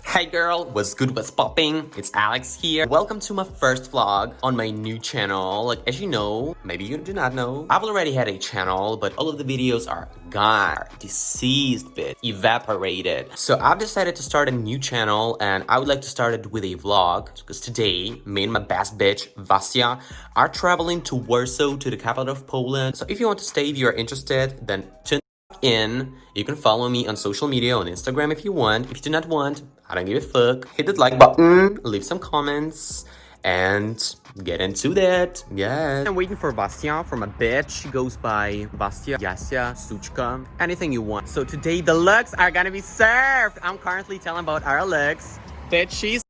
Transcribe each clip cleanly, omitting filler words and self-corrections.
Hey girl, what's good, what's popping? It's Alex here. Welcome to my first vlog on my new channel. Like, as you know, maybe you do not know, I've already had a channel, but all of the videos are gone, deceased, bit, evaporated. So I've decided to start a new channel, and I would like to start it with a vlog, because today, me and my best bitch, Vася, are traveling to Warsaw, to the capital of Poland. So if you want to stay, if you're interested, then tune in. You can follow me on social media, on Instagram if you want. If you do not want, I don't give a fuck. Hit the like button, leave some comments, and get into that. Yeah. I'm waiting for Vasya from a bitch. She goes by Vasya, Yasia, Suchka, anything you want. So today the looks are gonna be served. I'm currently telling about our looks. Bitch, she's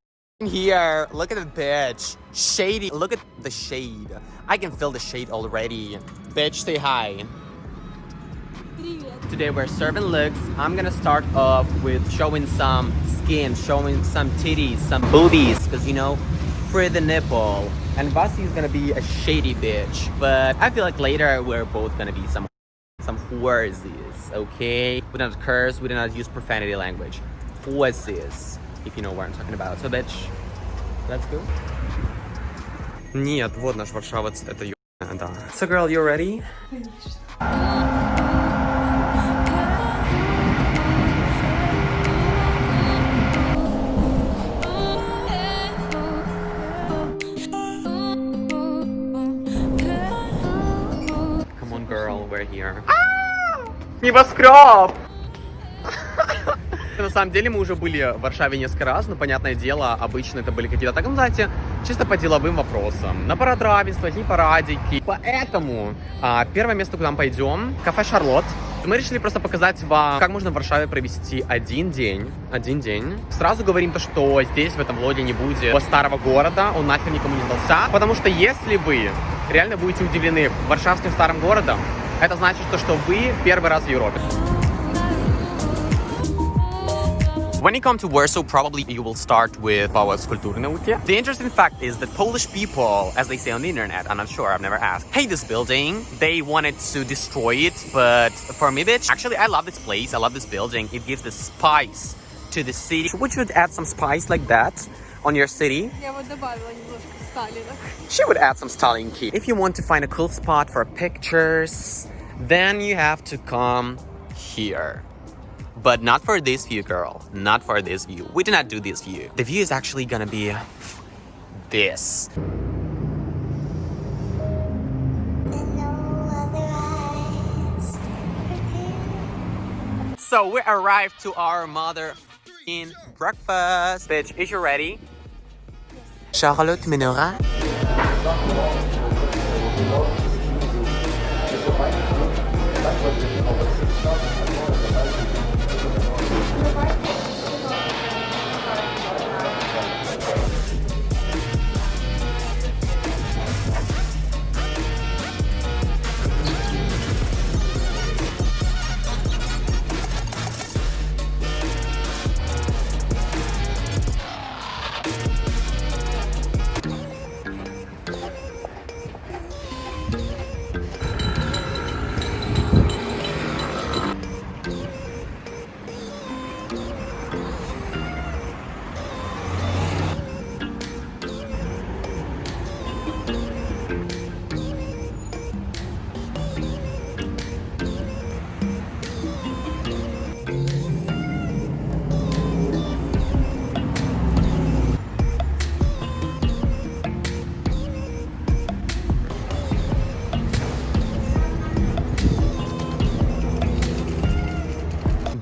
here. Look at the bitch. Shady. Look at the shade. I can feel the shade already. Bitch, say hi. Today we're serving looks. I'm gonna start off with showing some skin, showing some titties, some boobies, because you know, free the nipple. And Vasi is gonna be a shady bitch, but I feel like later we're both gonna be some whoresies, okay? We don't curse, we do not use profanity language. Whoresies, if you know what I'm talking about. So bitch, let's go. Нет, вот наш варшавец, это ё**ная, да. So girl, you ready? Girl, we're here. Небоскреб! На самом деле мы уже были в Варшаве несколько раз, но, понятное дело, обычно это были какие-то, так, ну, знаете, чисто по деловым вопросам. На парад равенства, дни парадики. Поэтому первое место, куда мы пойдем, кафе Шарлот. Мы решили просто показать вам, как можно в Варшаве провести один день. Сразу говорим то, что здесь, в этом влоге, не будет Старого города, он нахер никому не сдался. Потому что если вы реально будете удивлены варшавским старым городом, это значит, что вы первый раз в Европе. When you come to Warsaw, probably you will start with повод культурной науки. The interesting fact is that Polish people, as they say on the internet, I'm not sure, I've never asked, hate this building. They wanted to destroy it, but for me, bitch, actually, I love this place. I love this building. It gives the spice to the city. Would you add some spice like that on your city? Я вот добавила немножко сталинок. She would add some Stalinki. If you want to find a cool spot for pictures, then you have to come here. But not for this view, girl. Not for this view. We do not do this view. The view is actually gonna be this. So we arrived to our mother-in breakfast. Bitch, is you ready? Yes. Charlotte Menora.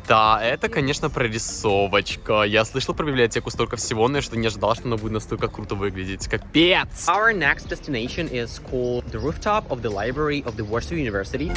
Да, это, конечно, прорисовочка. Я слышал про библиотеку столько всего, но я что не ожидал, что оно будет настолько круто выглядеть. Капец! Our next destination is called the rooftop of the library of the Warsaw University.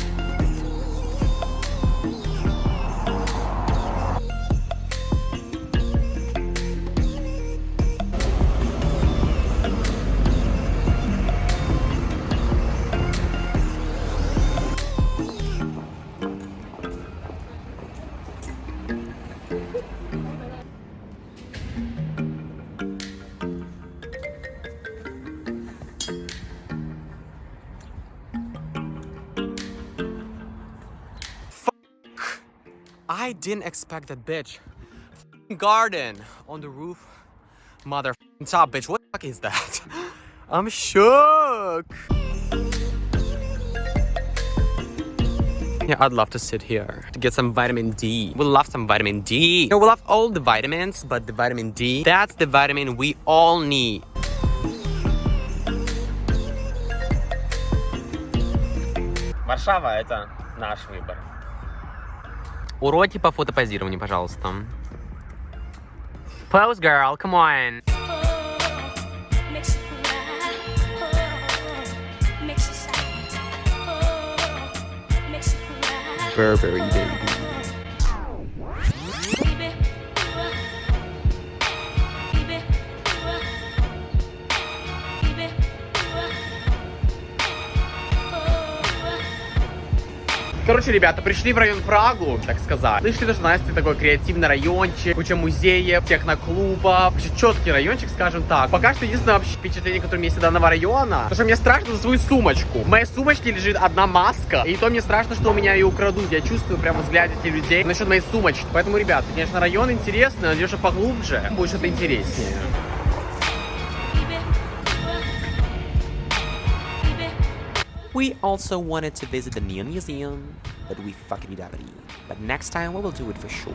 I didn't expect that bitch. garden on the roof. Mother top, bitch. What the fuck is that? I'm shook. Yeah, I'd love to sit here to get some vitamin D. We love some vitamin D. You know, we love all the vitamins, but the vitamin D, that's the vitamin we all need. Варшава — это наш выбор. Уроки по фотопозированию, пожалуйста. Pose, girl, come on. Burberry, baby. Короче, ребята, пришли в район Прагу, так сказать. Слышали, что Настя такой креативный райончик, куча музеев, техноклубов. Четкий райончик, скажем так. Пока что единственное вообще впечатление, которое у меня есть от данного района, потому что мне страшно за свою сумочку. В моей сумочке лежит одна маска, и то мне страшно, что у меня ее украдут. Я чувствую прямо взгляд этих людей насчет моей сумочки. Поэтому, ребята, конечно, район интересный, надеюсь, что поглубже будет что-то интереснее. We also wanted to visit the Neon Museum, but we fucked it up. But next time we will do it for sure.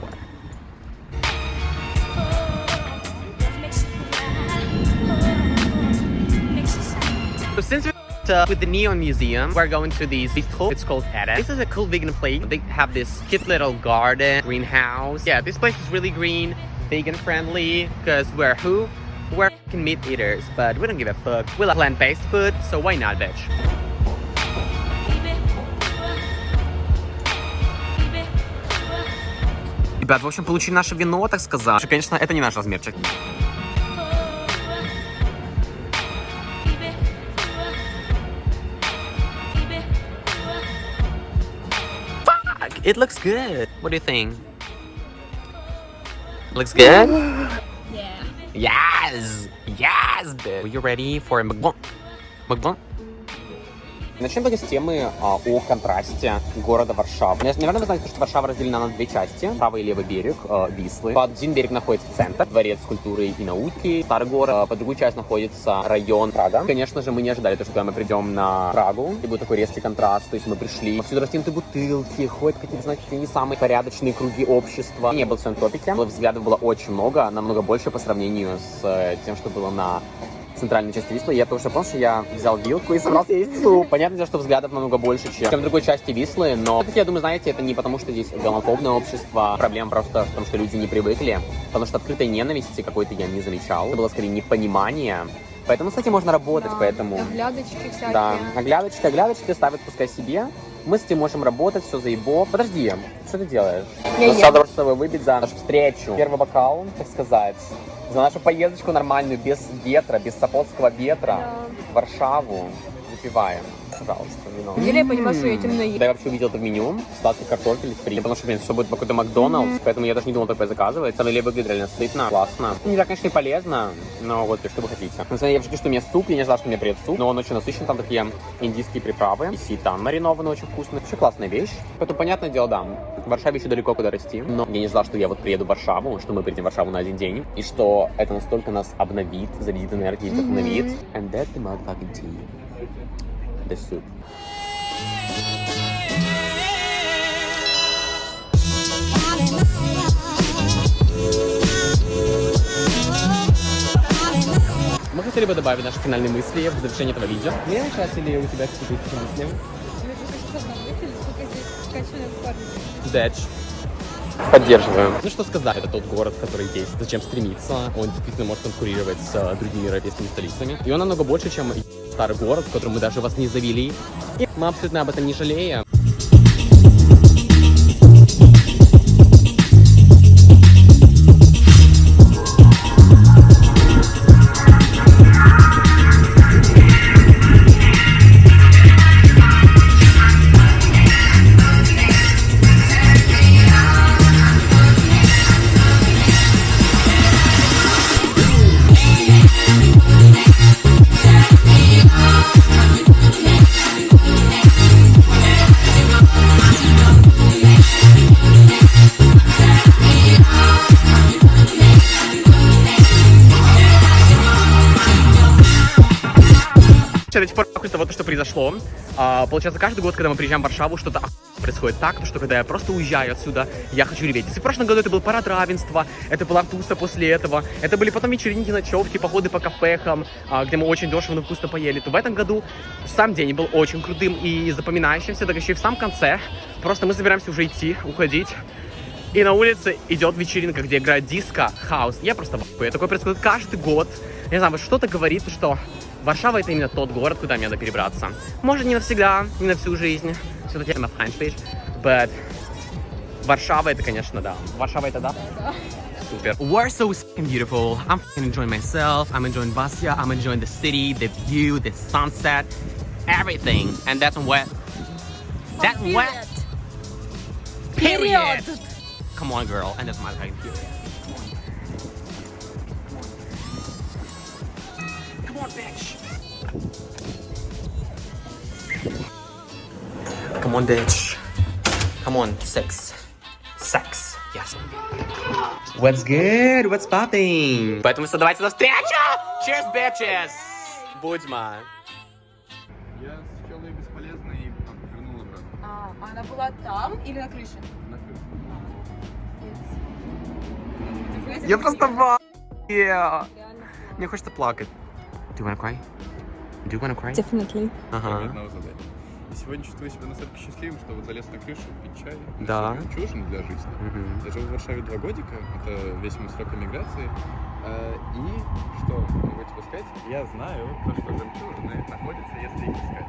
So since we're with the Neon Museum, we're going to this place. It's called Этом. This is a cool vegan place. They have this cute little garden, greenhouse. Yeah, this place is really green, vegan friendly, because we're who? We're meat eaters, but we don't give a fuck. We love plant-based food, so why not, bitch? Ребят, в общем, получили наше вино, так сказать. Конечно, это не наш размерчик. Fuck! It looks good. What do you think? Looks good? Yeah. Yes! Yes, bitch! Are you ready for a mukbang? Mukbang? Начнем только с темы о контрасте города Варшавы. Наверное, вы знаете, что Варшава разделена на две части. Правый и левый берег Вислы. По один берег находится центр, дворец культуры и науки, Старый город. По другую часть находится район Прага. Конечно же, мы не ожидали, что мы придем на Прагу, и будет такой резкий контраст. То есть мы пришли, повсюду растянуты бутылки, ходят какие-то, знаете, не самые порядочные круги общества. Не был в своем топике. Взглядов было очень много, намного больше по сравнению с тем, что было на центральной части Вислы. Я тоже понял, что я взял вилку и собрался есть суп. Понятно дело, что взглядов намного больше, чем в другой части Вислы, но я думаю, знаете, это не потому, что здесь гомофобное общество. Проблема просто в том, что люди не привыкли, потому что открытой ненависти какой-то я не замечал. Это было скорее непонимание. Поэтому с этим можно работать, да, поэтому... Оглядочки всякие. Да, оглядочки ставят пускай себе. Мы с этим можем работать, все заебо. Подожди, что ты делаешь? Надо с тобой выпить за нашу встречу. Первый бокал, так сказать. За нашу поездочку нормальную, без ветра, без сапотского ветра, да, в Варшаву. Выпиваем. Пожалуйста, вино. Я понимаю, что я этим наем. Да, я вообще увидел это в меню. Сладкий картофель фри. Потому что, блин, что будет какой-то Макдональдс, поэтому я даже не думал такое заказывать. Самое выглядит реально сытно, классно. Не так, конечно, и полезно, но вот, что вы хотите. На самом деле, я в шутке, что у меня суп, я не знал, что у меня приедет суп, но он очень насыщен, там такие индийские приправы. И сейтан маринованный, очень вкусный. Вообще классная вещь. Поэтому, понятное дело, да, в Варшаве еще далеко куда расти, но я не ждал, что я вот приеду в Варшаву, что мы приедем в Варшаву на один день, и что это настолько нас обновит, зарядит энергией, вдохновит. And that's the motherfucking tea. The soup. Мы хотели бы добавить наши финальные мысли в завершение этого видео. Мне начать или у тебя какие-то мысли? Дэтч. Поддерживаю. Ну что сказать, это тот город, который есть, зачем стремиться. Он действительно может конкурировать с другими европейскими столицами. И он намного больше, чем старый город, в котором мы даже вас не завели. И мы абсолютно об этом не жалеем. до сих пор с того, что произошло. Получается, каждый год, когда мы приезжаем в Варшаву, что-то происходит так, что когда я просто уезжаю отсюда, я хочу реветь. Если в прошлом году это был парад равенства, это была туса после этого, это были потом вечеринки, ночевки, походы по кафехам, где мы очень дешево, но вкусно поели, то в этом году сам день был очень крутым и запоминающимся, так еще и в самом конце. Просто мы собираемся уже идти, уходить. И на улице идет вечеринка, где играет диско, хаус. Я просто в ахуе. Такое происходит каждый год. Я не знаю, вот что-то говорит, что Варшава — это именно тот город, куда мне надо перебраться. Может, не навсегда, не на всю жизнь. Все-таки I'm a French bitch. But Варшава — это, конечно, да. Варшава — это да? Супер. We're so fucking beautiful. I'm fucking enjoying myself. I'm enjoying Vasa. I'm enjoying the city, the view, the sunset, everything. And that's wet. That's wet. Period. Come on, girl. And that's my fucking period. Come on, bitch. Come on, bitch. Come on, sex. Sex. Yes. What's good? What's popping? Поэтому давайте на встречу! Cheers, bitches! Будьма. Я счел ее бесполезной и вернул обратно. Она была там или на крыше? На крышу. Я просто в Мне хочется плакать. Do you wanna cry? Do you wanna cry? Definitely. Ага. Одного задания. И сегодня чувствую себя настолько счастливым, что вот залез на крышу, пить чай. Да. Чужин для жизни. Я живу в Варшаве 2 годика, это весь мой срок эмиграции. И что могу тебе сказать? Я знаю то, что жемчужины находятся, если их искать.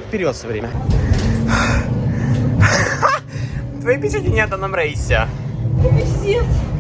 Вперед все время. Твои впечатления о данном рейсе?